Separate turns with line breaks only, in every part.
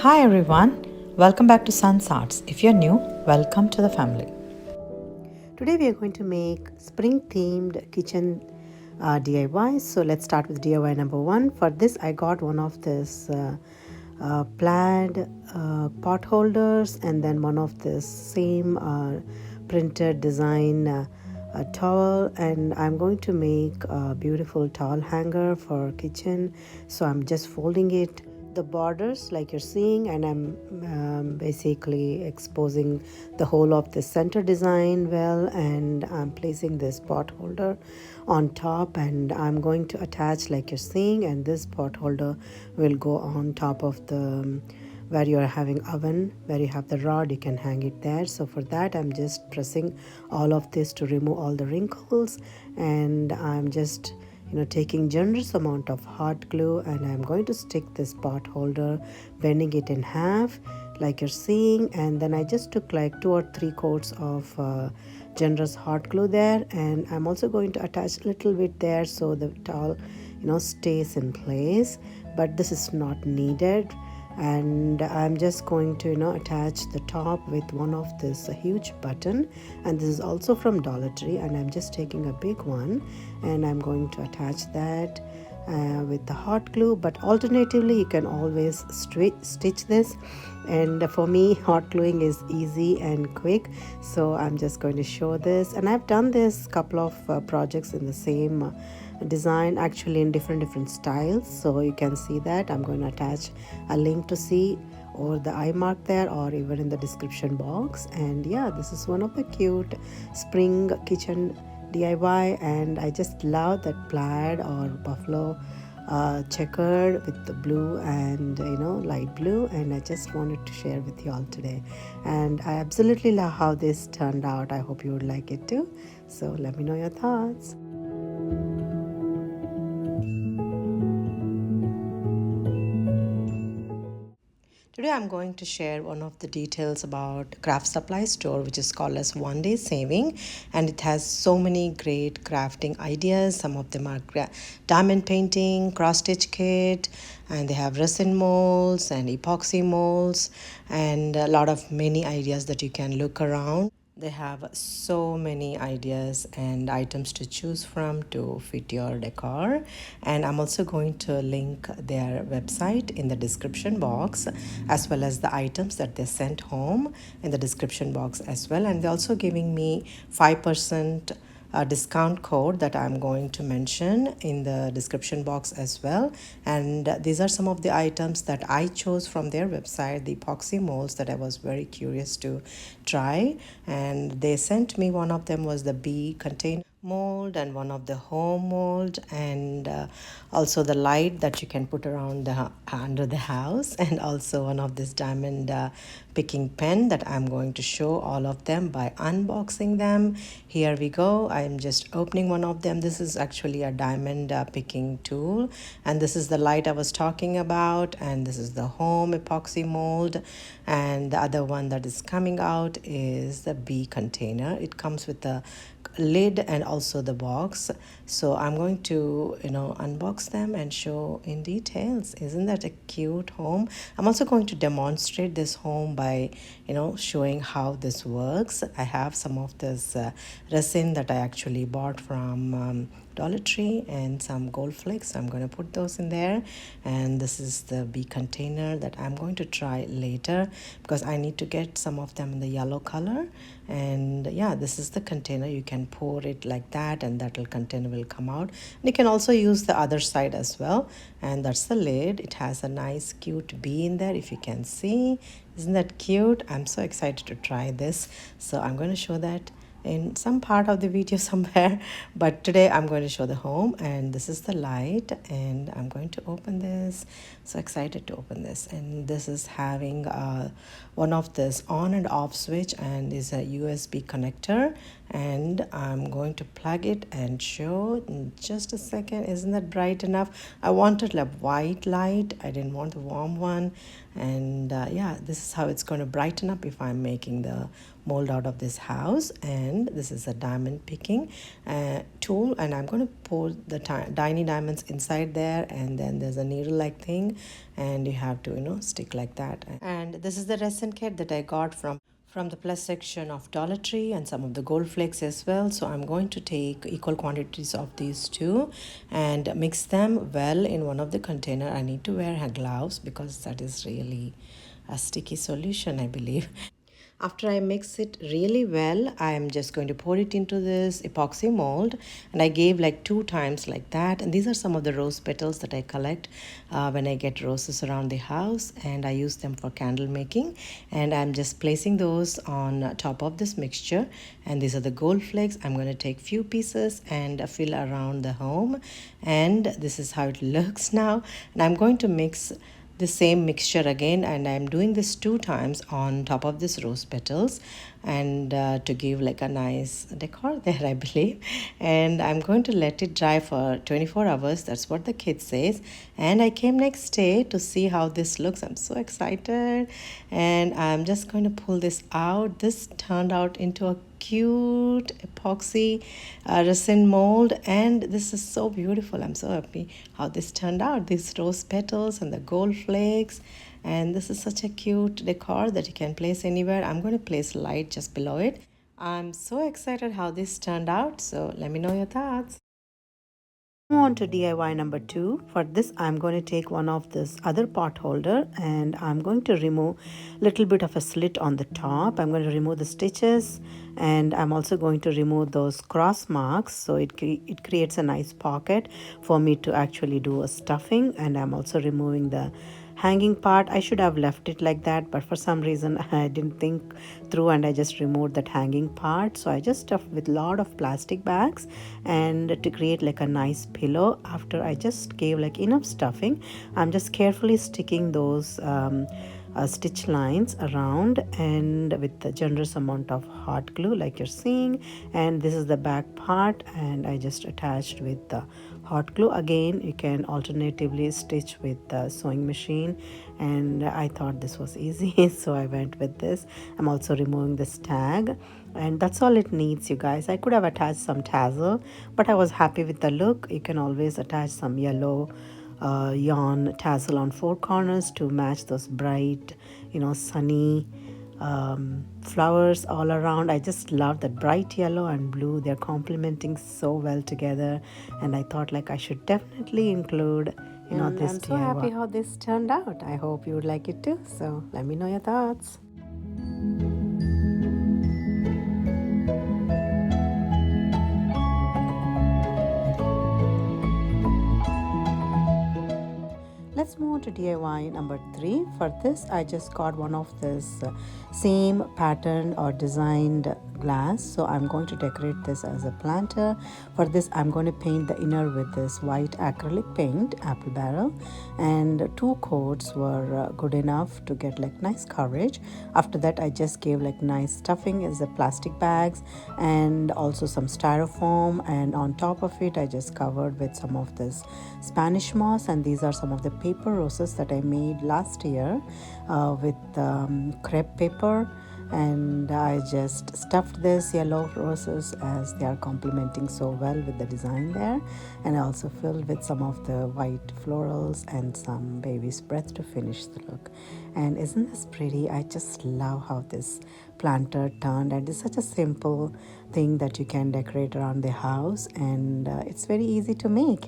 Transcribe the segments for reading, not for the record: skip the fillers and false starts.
Hi everyone, welcome back to Sun's Arts. If you're new, welcome to the family.
Today we are going to make spring themed kitchen DIYs. So let's start with DIY number one. For this I got one of this plaid pot holders and then one of this same printed design towel, and I'm going to make a beautiful towel hanger for kitchen. So I'm just folding it the borders like you're seeing, and I'm basically exposing the whole of the center design well, and I'm placing this pot holder on top, and I'm going to attach like you're seeing, and this pot holder will go on top of the where you're having oven, where you have the rod, you can hang it there. So for that I'm just pressing all of this to remove all the wrinkles, and I'm just taking generous amount of hot glue, and I'm going to stick this pot holder, bending it in half like you're seeing, and then I just took like 2 or 3 coats of generous hot glue there, and I'm also going to attach a little bit there so the towel stays in place, but this is not needed. And I'm just going to attach the top with one of this huge button, and this is also from Dollar Tree, and I'm just taking a big one and I'm going to attach that with the hot glue. But alternatively you can always stitch this, and for me hot gluing is easy and quick, so I'm just going to show this. And I've done this couple of projects in the same design, actually in different styles, so you can see that. I'm going to attach a link to see or the eye mark there, or even in the description box. And yeah, this is one of the cute spring kitchen DIY, and I just love that plaid or buffalo checkered with the blue and light blue, and I just wanted to share with you all today. And I absolutely love how this turned out. I hope you would like it too, so let me know your thoughts. Today I'm going to share one of the details about craft supply store, which is called as Onedaysaving, and it has so many great crafting ideas. Some of them are diamond painting, cross stitch kit, and they have resin molds and epoxy molds, and a lot of many ideas that you can look around. They have so many ideas and items to choose from to fit your decor. And I'm also going to link their website in the description box, as well as the items that they sent home in the description box as well. And they're also giving me 5% discount code that I'm going to mention in the description box as well. And these are some of the items that I chose from their website, the epoxy molds that I was very curious to try. And they sent me, one of them was the bee container mold, and one of the home mold, and also the light that you can put around the under the house, and also one of this diamond picking pen that I'm going to show all of them by unboxing them. Here we go. I'm just opening one of them. This is actually a diamond picking tool, and this is the light I was talking about, and this is the home epoxy mold, and the other one that is coming out is the bee container. It comes with the lid and also the box, so I'm going to unbox them and show in details. Isn't that a cute home? I'm also going to demonstrate this home by showing how this works. I have some of this resin that I actually bought from Dollar Tree, and some gold flakes. I'm going to put those in there, and this is the bee container that I'm going to try later because I need to get some of them in the yellow color. And yeah, this is the container. You can pour it like that, and that container will come out. And you can also use the other side as well, and that's the lid. It has a nice cute bee in there, if you can see. Isn't that cute? I'm so excited to try this, so I'm going to show that in some part of the video somewhere, but today I'm going to show the home. And this is the light, and I'm going to open this. So excited to open this. And this is having one of this on and off switch, and is a USB connector, and I'm going to plug it and show in just a second. Isn't that bright enough? I wanted a white light, I didn't want the warm one. And yeah, this is how it's going to brighten up if I'm making the mold out of this house. And this is a diamond picking tool, and I'm going to pour the tiny diamonds inside there, and then there's a needle like thing line, and you have to, stick like that. And this is the resin kit that I got from the plus section of Dollar Tree, and some of the gold flakes as well. So I'm going to take equal quantities of these two and mix them well in one of the container. I need to wear gloves because that is really a sticky solution, I believe. After I mix it really well, I am just going to pour it into this epoxy mold, and I gave like 2 times like that. And these are some of the rose petals that I collect when I get roses around the house, and I use them for candle making. And I'm just placing those on top of this mixture. And these are the gold flakes. I'm going to take few pieces and fill around the home, and this is how it looks now. And I'm going to mix the same mixture again, and I'm doing this 2 times on top of this rose petals, and to give like a nice decor there, I believe. And I'm going to let it dry for 24 hours. That's what the kid says. And I came next day to see how this looks. I'm so excited, and I'm just going to pull this out. This turned out into a cute epoxy resin mold, and this is so beautiful. I'm so happy how this turned out, these rose petals and the gold flakes. And this is such a cute decor that you can place anywhere. I'm going to place light just below it. I'm so excited how this turned out, so let me know your thoughts. Move on to DIY number 2. For this, I'm going to take one of this other pot holder, and I'm going to remove a little bit of a slit on the top. I'm going to remove the stitches, and I'm also going to remove those cross marks, so it creates a nice pocket for me to actually do a stuffing. And I'm also removing the hanging part. I should have left it like that, but for some reason I didn't think through, and I just removed that hanging part. So I just stuffed with a lot of plastic bags, and to create like a nice pillow. After I just gave like enough stuffing, I'm just carefully sticking those stitch lines around, and with the generous amount of hot glue like you're seeing. And this is the back part, and I just attached with the hot glue. Again, you can alternatively stitch with the sewing machine, and I thought this was easy so I went with this. I'm also removing this tag, and that's all it needs, you guys. I could have attached some tassel, but I was happy with the look. You can always attach some yellow yarn tassel on 4 corners to match those bright, sunny flowers all around. I just love that bright yellow and blue. They're complementing so well together, and I thought like I should definitely include this I'm so happy how this turned out. I hope you would like it too, so let me know your thoughts. Let's move on to DIY number 3. For this, I just got one of this same patterned or designed glass. So I'm going to decorate this as a planter. For this, I'm going to paint the inner with this white acrylic paint, apple barrel. And 2 coats were good enough to get like nice coverage. After that, I just gave like nice stuffing as the plastic bags, and also some styrofoam. And on top of it, I just covered with some of this Spanish moss. And these are some of the paper roses that I made last year with crepe paper. And I just stuffed this yellow roses as they are complementing so well with the design there. And I also filled with some of the white florals and some baby's breath to finish the look. And isn't this pretty? I just love how this planter turned, and it's such a simple thing that you can decorate around the house, and it's very easy to make.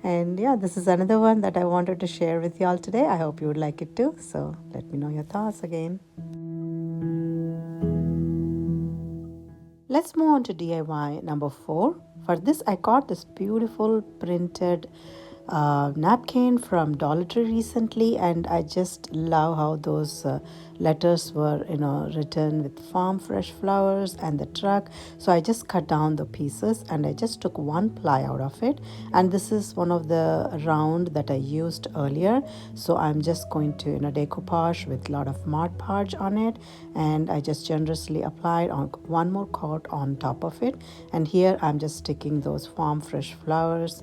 And this is another one that I wanted to share with y'all today. I hope you would like it too, so let me know your thoughts again. Let's move on to DIY number 4. For this, I got this beautiful printed napkin from Dollar Tree recently, and I just love how those letters were written with farm fresh flowers and the truck. So I just cut down the pieces, and I just took 1 ply out of it, and this is one of the round that I used earlier. So I'm just going to decoupage with a lot of Mod Podge on it, and I just generously applied on 1 more coat on top of it. And here I'm just sticking those farm fresh flowers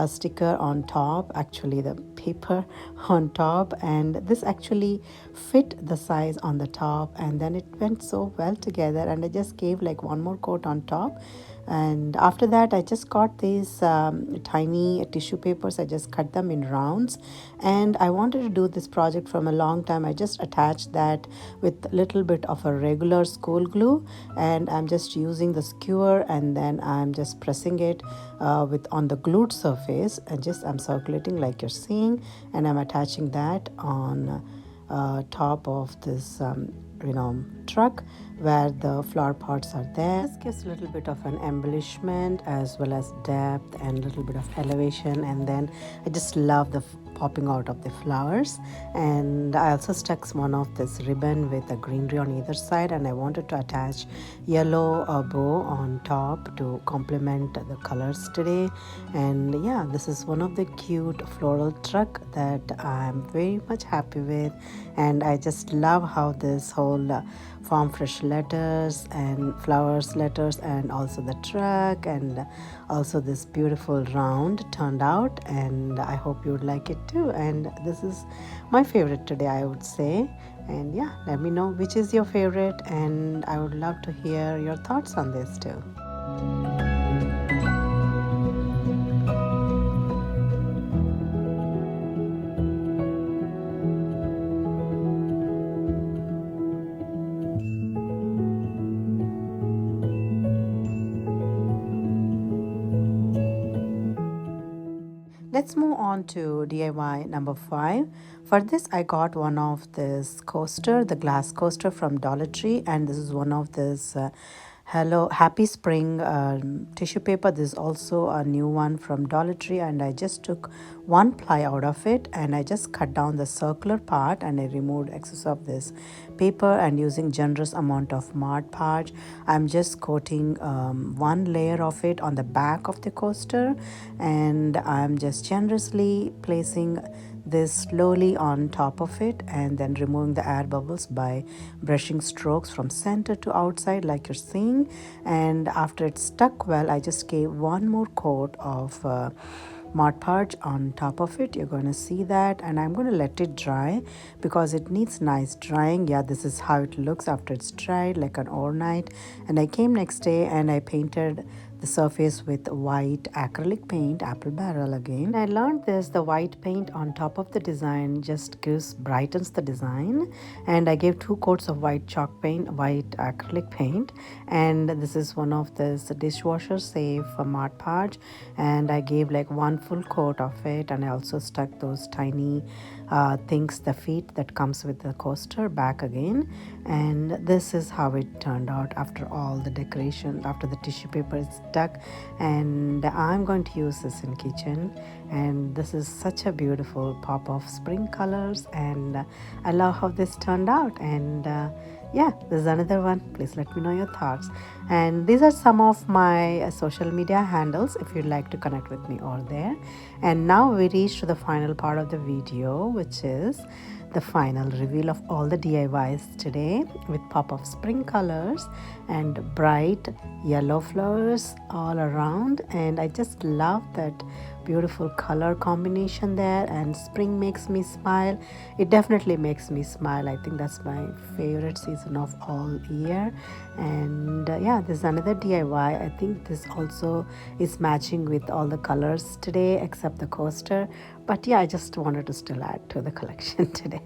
sticker on top, actually the paper on top, and this actually fit the size on the top, and then it went so well together. And I just gave like 1 more coat on top And after that, I just got these tiny tissue papers. I just cut them in rounds, and I wanted to do this project from a long time. I just attached that with a little bit of a regular school glue, and I'm just using the skewer, and then I'm just pressing it with on the glued surface, and just I'm circulating like you're seeing, and I'm attaching that on top of this truck where the flower pots are there. This gives a little bit of an embellishment as well as depth and a little bit of elevation, and then I just love the popping out of the flowers. And I also stuck one of this ribbon with a greenery on either side, and I wanted to attach yellow bow on top to complement the colors today. And yeah, this is one of the cute floral truck that I'm very much happy with, and I just love how this whole farm fresh letters and flowers letters and also the truck and also this beautiful round turned out, and I hope you would like it too. And this is my favorite today, I would say. And yeah, let me know which is your favorite, and I would love to hear your thoughts on this too. Let's move on to DIY number 5. For this, I got one of this coaster, the glass coaster from Dollar Tree, and this is one of this Hello Happy Spring tissue paper. This is also a new one from Dollar Tree, and I just took one ply out of it, and I just cut down the circular part, and I removed excess of this paper, and using generous amount of Mod Podge, I'm just coating one layer of it on the back of the coaster, and I'm just generously placing this slowly on top of it, and then removing the air bubbles by brushing strokes from center to outside like you're seeing. And after it's stuck well, I just gave one more coat of Mod Podge on top of it. You're going to see that, and I'm going to let it dry because it needs nice drying. Yeah, this is how it looks after it's dried, like an overnight. And I came next day and I painted the surface with white acrylic paint, apple barrel again. I learned this, the white paint on top of the design just brightens the design. And I gave 2 coats of white chalk paint, white acrylic paint, and this is one of this dishwasher safe Mod Podge, and I gave like 1 full coat of it, and I also stuck those tiny things, the feet that comes with the coaster back again. And this is how it turned out after all the decoration, after the tissue paper is stuck. And I'm going to use this in kitchen, and this is such a beautiful pop of spring colors, and I love how this turned out. And yeah, this is another one. Please let me know your thoughts. And these are some of my social media handles if you'd like to connect with me over there. And now we reach to the final part of the video, which is the final reveal of all the DIYs today with pop of spring colors and bright yellow flowers all around. And I just love that beautiful color combination there, and spring makes me smile. It definitely makes me smile. I think that's my favorite season of all year. And yeah, this is another DIY. I think this also is matching with all the colors today except the coaster, but yeah, I just wanted to still add to the collection today.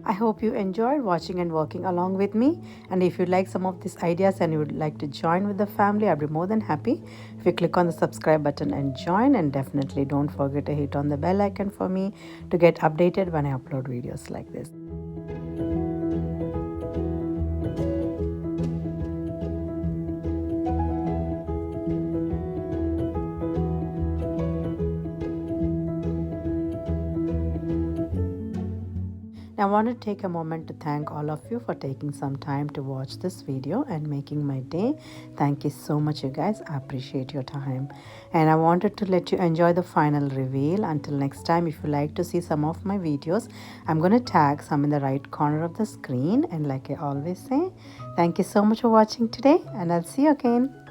I hope you enjoyed watching and working along with me. And if you like some of these ideas and you would like to join with the family, I'd be more than happy if you click on the subscribe button and join. And definitely don't forget to hit on the bell icon for me to get updated when I upload videos like this.
I want to take a moment to thank all of you for taking some time to watch this video and making my day. Thank you so much, you guys. I appreciate your time. And I wanted to let you enjoy the final reveal. Until next time, if you like to see some of my videos, I'm going to tag some in the right corner of the screen. And like I always say, thank you so much for watching today, and I'll see you again.